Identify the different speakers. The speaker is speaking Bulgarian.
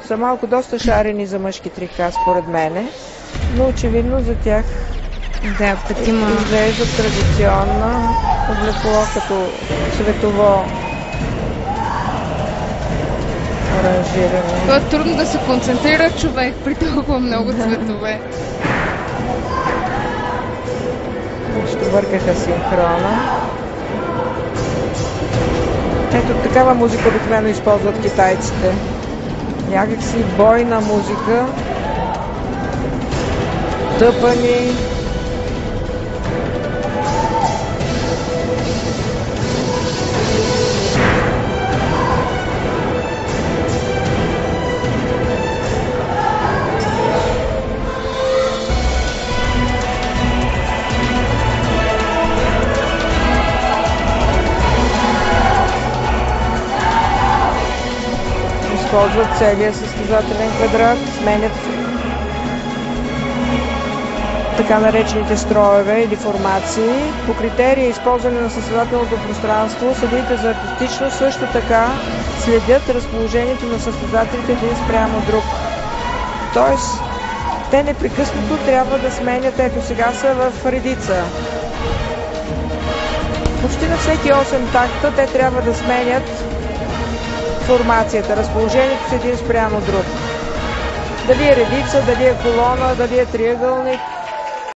Speaker 1: са малко доста шарени за мъжки трика, според мене, но очевидно за тях
Speaker 2: Да, петима.
Speaker 1: изглежда традиционна облекло като цветово аранжиране.
Speaker 2: То е трудно да се концентрира човек при толкова много цветове.
Speaker 1: Ще бъркаха синхрона. Ето такава музика обикновено използват китайците. Някакси бойна музика, тъпани. Използват целия състезателен квадрат, сменят така наречените строеве или формации. По критерия използване на състезателното пространство, съдиите за артистичност също така следят разположението на състезателите един спрямо друг. Тоест, те непрекъснато трябва да сменят. Ето сега са в редица. Почти на всеки 8 такта те трябва да сменят формацията, разположението с един спрямо друг. Дали е редица, дали е колона, дали е триъгълник.